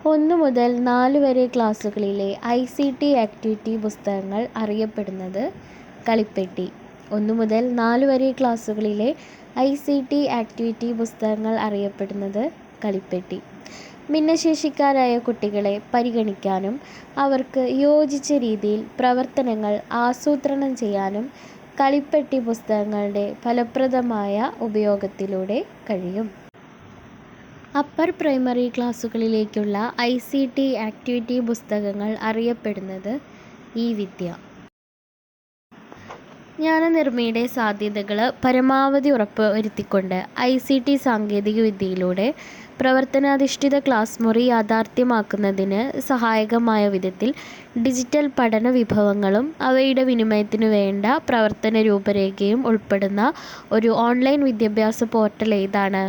1 മുതൽ 4 വരെ ക്ലാസ്സുകളിലെ ICT activity പുസ്തകങ്ങൾ അറിയപ്പെടുന്നത് കളിപ്പെട്ടി. 1 മുതൽ 4 വരെ ക്ലാസ്സുകളിലെ ICT ആക്ടിവിറ്റി പുസ്തകങ്ങൾ അറിയപ്പെടുന്നത് കളിപ്പെട്ടി. ഭിന്നശേഷിക്കാരായ കുട്ടികളെ പരിഗണിക്കാനും അവർക്ക് യോജിച്ച രീതിയിൽ പ്രവർത്തനങ്ങൾ ആസൂത്രണം ചെയ്യാനും കളിപ്പെട്ടി പുസ്തകങ്ങളുടെ ഫലപ്രദമായ ഉപയോഗത്തിലൂടെ കഴിയും. അപ്പർ പ്രൈമറി ക്ലാസ്സുകളിലേക്കുള്ള ICT ആക്ടിവിറ്റി പുസ്തകങ്ങൾ അറിയപ്പെടുന്നത് ഇ-വിദ്യ. ജ്ഞാനനിർമ്മിതിയുടെ സാധ്യതകൾ പരമാവധി ഉറപ്പുവരുത്തിക്കൊണ്ട് ICT സാങ്കേതികവിദ്യയിലൂടെ പ്രവർത്തനാധിഷ്ഠിത ക്ലാസ് മുറി യാഥാർത്ഥ്യമാക്കുന്നതിന് സഹായകമായ വിധത്തിൽ ഡിജിറ്റൽ പഠന വിഭവങ്ങളും അവയുടെ വിനിമയത്തിനു വേണ്ട പ്രവർത്തന രൂപരേഖയും ഉൾപ്പെടുന്ന ഒരു ഓൺലൈൻ വിദ്യാഭ്യാസ പോർട്ടൽ ഏതാണ്?